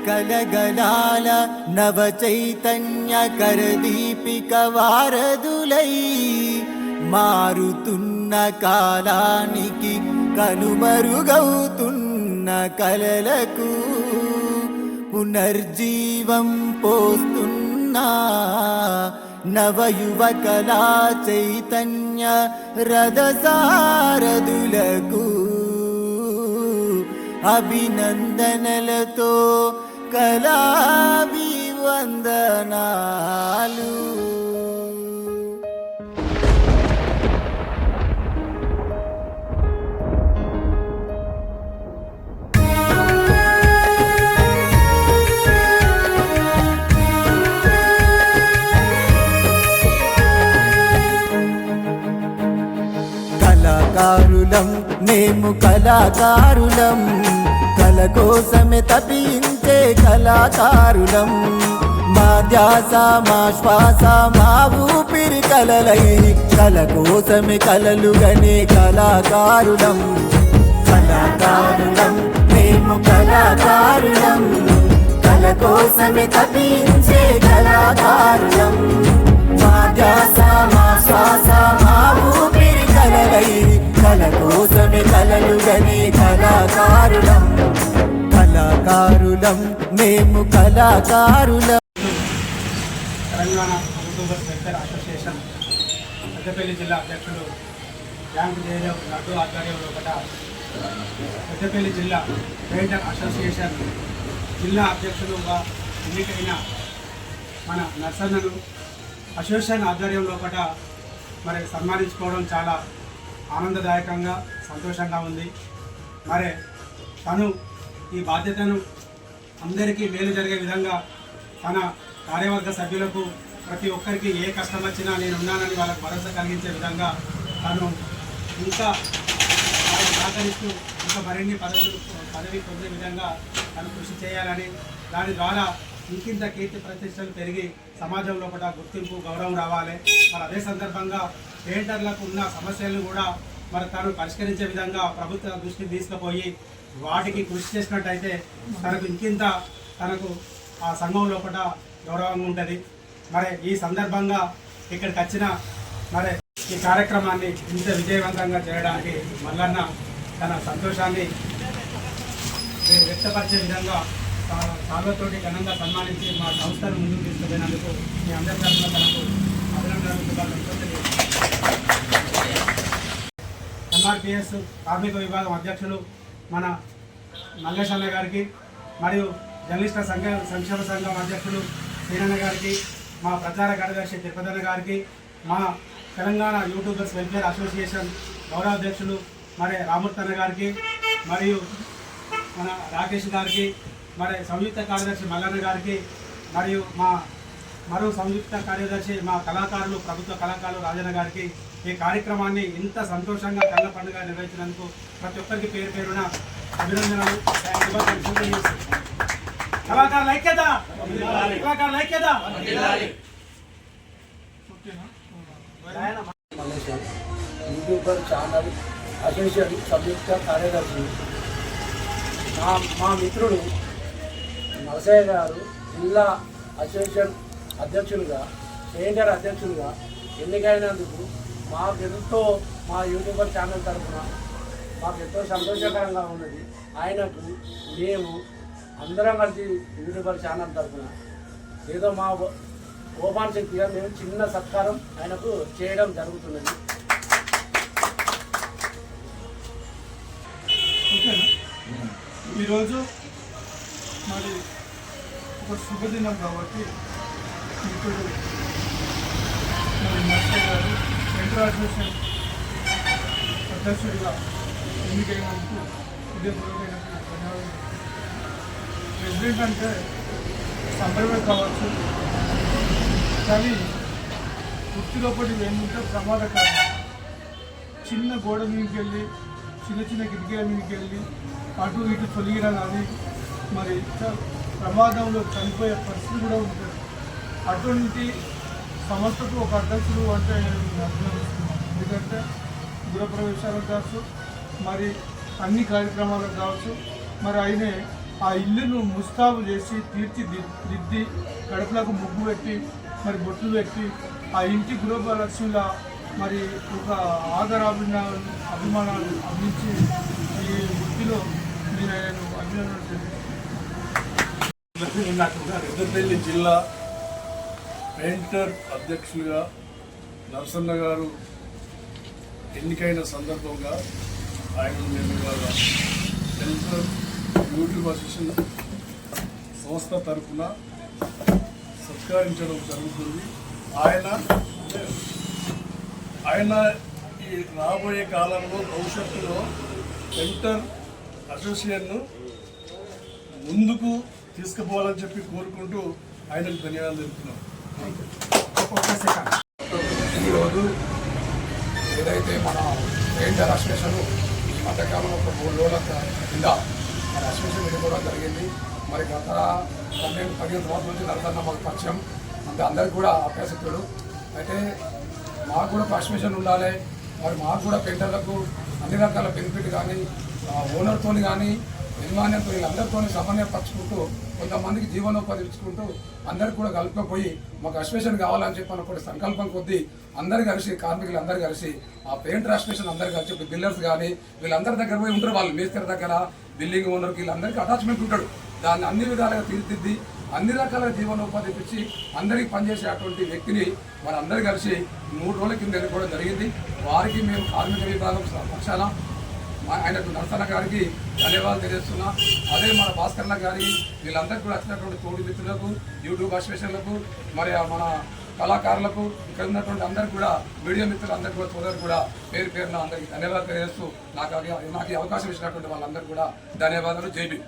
కలగలాల నవ చైతన్య కరదీపిక వారధులై మారుతున్న కాలానికి కనుమరుగవుతున్న కలలకు పునర్జీవం పోస్తున్నా నవయువకళా చైతన్య రథసారథులకు అభినందనలతో కళాభివందనాలు. కళాకారులం మేము కళాకారులం, కళ కోసమే తపించే కళాకారులం. మా ధ్యాస మా శ్వాస మా ఊపిరి కలలై కళ కోసమే కలలుగనే కళాకారులం. కళాకారులం మేము కళాకారులం, కళ కోసమే తపించే కళాకారులం. మా ధ్యాస మా శ్వాస మా ఊపిరి కలలై కళ కోసమే కలలుగనే కళాకారులం. కళాకారులం మేము కళాకారులం. Telangana YouTubers welfare association Peddapalli జిల్లా అధ్యక్షుడు బ్యాంకు జయదేవ్ లడ్డు ఆధ్వర్యంలో పెద్దపల్లి జిల్లా పెయింటర్ అసోసియేషన్ జిల్లా అధ్యక్షులుగా ఎన్నికైన మన నర్సన్నను అసోసియేషన్ ఆధ్వర్యంలో మరి సన్మానించుకోవడం చాలా ఆనందదాయకంగా సంతోషంగా ఉంది. మరి తను ఈ బాధ్యతను అందరికీ మేలు జరిగే విధంగా తన కార్యవర్గ సభ్యులకు ప్రతి ఒక్కరికి ఏ కష్టం వచ్చినా నేనున్నానని వాళ్ళకు భరోసా కలిగించే విధంగా తను ఇంకా సహకరిస్తూ ఇంకా మరిన్ని పదవి పొందే విధంగా తను కృషి చేయాలని, దాని ద్వారా ఇంకింత కీర్తి ప్రతిష్టలు పెరిగి సమాజంలో కూడా గుర్తింపు గౌరవం రావాలి. మరి అదే సందర్భంగా పెయింటర్లకు ఉన్న సమస్యలను కూడా మరి తను పరిష్కరించే విధంగా ప్రభుత్వ దృష్టికి తీసుకుపోయి వాటికి కృషి చేసినట్టయితే తనకు ఇంకింత తనకు ఆ సంఘంలో కూడా గౌరవంగా ఉంటుంది. మరి ఈ సందర్భంగా ఇక్కడికి వచ్చిన మరి ఈ కార్యక్రమాన్ని ఇంత విజయవంతంగా చేయడానికి మల్లన్న తన సంతోషాన్ని వ్యక్తపరిచే విధంగా సార్లతోటి ఘనంగా సన్మానించి మా సంస్థను ముందుకు తీసుకుపోయినందుకు మీ అందరి తరఫున తనకు అభినందనలు. ఎంఆర్పిఎస్ కార్మిక విభాగం అధ్యక్షులు మన మల్లేశన్న గారికి, మరియు జర్నలిస్టుల సంక్షేమ సంఘం అధ్యక్షులు శ్రీరన్న గారికి, మా ప్రచార కార్యదర్శి తిరుపతన్న గారికి, మా తెలంగాణ యూట్యూబర్స్ వెల్ఫేర్ అసోసియేషన్ గౌరవాధ్యక్షులు మరి రామూర్తన్న గారికి, మరియు మన రాకేష్ గారికి, మరి సంయుక్త కార్యదర్శి మల్లన్న గారికి, మరియు మరో సంయుక్త కార్యదర్శి మా కళాకారులు ప్రభుత్వ కళాకారులు రాజన్న గారికి ఈ కార్యక్రమాన్ని ఇంత సంతోషంగా కళ్ళ పండుగ నిర్వహించినందుకు ప్రతి ఒక్కరికి పేరు పేరున అభినందనలు. కళాకారుల ఐక్యత, కళాకారుల ఐక్యత. యూట్యూబర్ ఛానల్ అసోసియేషన్ సంయుక్త కార్యదర్శి మా మిత్రుడు నరసయ్య గారు జిల్లా అసోసియేషన్ అధ్యక్షులుగా, పెయింటర్ అధ్యక్షులుగా ఎన్నికైనందుకు మాకెంతో మా యూట్యూబర్ ఛానల్ తరఫున మాకు ఎంతో సంతోషకరంగా ఉన్నది. ఆయనకు మేము అందరం కలిసి యూట్యూబర్ ఛానల్ తరఫున ఏదో మా ఓపాన్ శక్తిగా మేము చిన్న సత్కారం ఆయనకు చేయడం జరుగుతున్నది. ఈరోజు మరి ఒక శుభదినం కాబట్టి ఇప్పుడు మరి నర్సయ్య గారు సెంట్రల్ అసోసియేషన్ అధ్యక్షుడిగా ఎన్నికైనందుకు హృదయపూర్వకమైన ధన్యవాదాలు. ప్రెసిడెంట్ అంటే సంబరమే కావచ్చు, కానీ వృత్తిలోపటి ఏంటంటే ప్రమాదకరం. చిన్న గోడ మీదకి వెళ్ళి చిన్న చిన్న కిటికీల మీదకి వెళ్ళి అటు ఇటు తొలగిన కానీ మరి ప్రమాదంలో చనిపోయే పరిస్థితి కూడా ఉంటుంది. అటువంటి సంస్థకు ఒక అధ్యక్షుడు అంటే నేను అభినందిస్తున్నాను. ఎందుకంటే గృహప్రవేశాలకు కావచ్చు, మరి అన్ని కార్యక్రమాలకు కావచ్చు, మరి ఆయనే ఆ ఇల్లును ముస్తాబు చేసి తీర్చిదిద్ది గడపలకు ముగ్గు పెట్టి మరి బొట్లు పెట్టి ఆ ఇంటి గృహలక్ష్మిగా మరి ఒక అభిమానాలు అందించి ఈ వృత్తిలో నేను అభినందన పెద్దపల్లి జిల్లా పెయింటర్ అధ్యక్షులుగా నరసన్న గారు ఎన్నికైన సందర్భంగా ఆయన మేము ఇవాళ పెయింటర్ యూట్యూబ్ అసోసియేషన్ సంస్థ తరఫున సత్కరించడం జరుగుతుంది. ఆయన ఈ రాబోయే కాలంలో భవిష్యత్తులో పెయింటర్ అసోసియేషన్ను ముందుకు తీసుకుపోవాలని చెప్పి కోరుకుంటూ ఆయనకు ధన్యవాదాలు తెలుపుతున్నాం. ఈరోజు ఏదైతే మన పెయింటర్ అసోసియేషన్ ఈ మధ్యకాలంలో ఒక 3 రోజుల కింద మన అసోసియేషన్ పెట్టుకోవడం జరిగింది. మరి గత 15 సంవత్సరాల నుంచి నరసన్న మాకు పరిచయం అంటే అందరికి కూడా అభ్యాసకుడు అయితే మాకు కూడా ఒక అసోసియేషన్ ఉండాలి. మరి మాకు కూడా పెయింటర్లకు అన్ని రకాల బెనిఫిట్ కానీ ఓనర్తో కానీ యజమాన్యంతో వీళ్ళందరితో సమన్వయపరుచుకుంటూ కొంతమందికి జీవనోపాధి ఇచ్చుకుంటూ అందరికి కూడా కలుపుకపోయి మాకు అసోసియేషన్ కావాలని చెప్పి అనుకుంటే సంకల్పం కొద్దీ అందరు కలిసి కార్మికులు అందరూ కలిసి ఆ పెయింటర్ అసోసియేషన్ అందరు కలిసి బిల్డర్స్ కానీ వీళ్ళందరి దగ్గర పోయి ఉంటారు. వాళ్ళు మేస్త్రి దగ్గర బిల్డింగ్ ఓనర్కి వీళ్ళందరికీ అటాచ్మెంట్ ఉంటాడు. దాన్ని అన్ని విధాలుగా తీర్చిదిద్ది అన్ని రకాల జీవనోపాధి ఇచ్చి అందరికీ పనిచేసేటువంటి వ్యక్తిని వారందరూ కలిసి 3 రోజుల కింద ఎన్నుకోవడం జరిగింది. వారికి మేము కార్మిక విభాగం పక్షాన ఆయనకు నరసన్న గారికి ధన్యవాదాలు తెలియజేస్తున్నా. అదే మన భాస్కర్ల గారికి వీళ్ళందరికీ కూడా వచ్చినటువంటి తోటి మిత్రులకు యూట్యూబ్ అసోసియేషన్లకు మరి మన కళాకారులకు ఇక్కడ ఉన్నటువంటి అందరికీ కూడా మీడియా మిత్రులందరికీ కూడా సోదరు కూడా పేరున అందరికీ ధన్యవాదాలు తెలియజేస్తూ నాకు ఈ అవకాశం ఇచ్చినటువంటి వాళ్ళందరికీ కూడా ధన్యవాదాలు. జై భీమ్.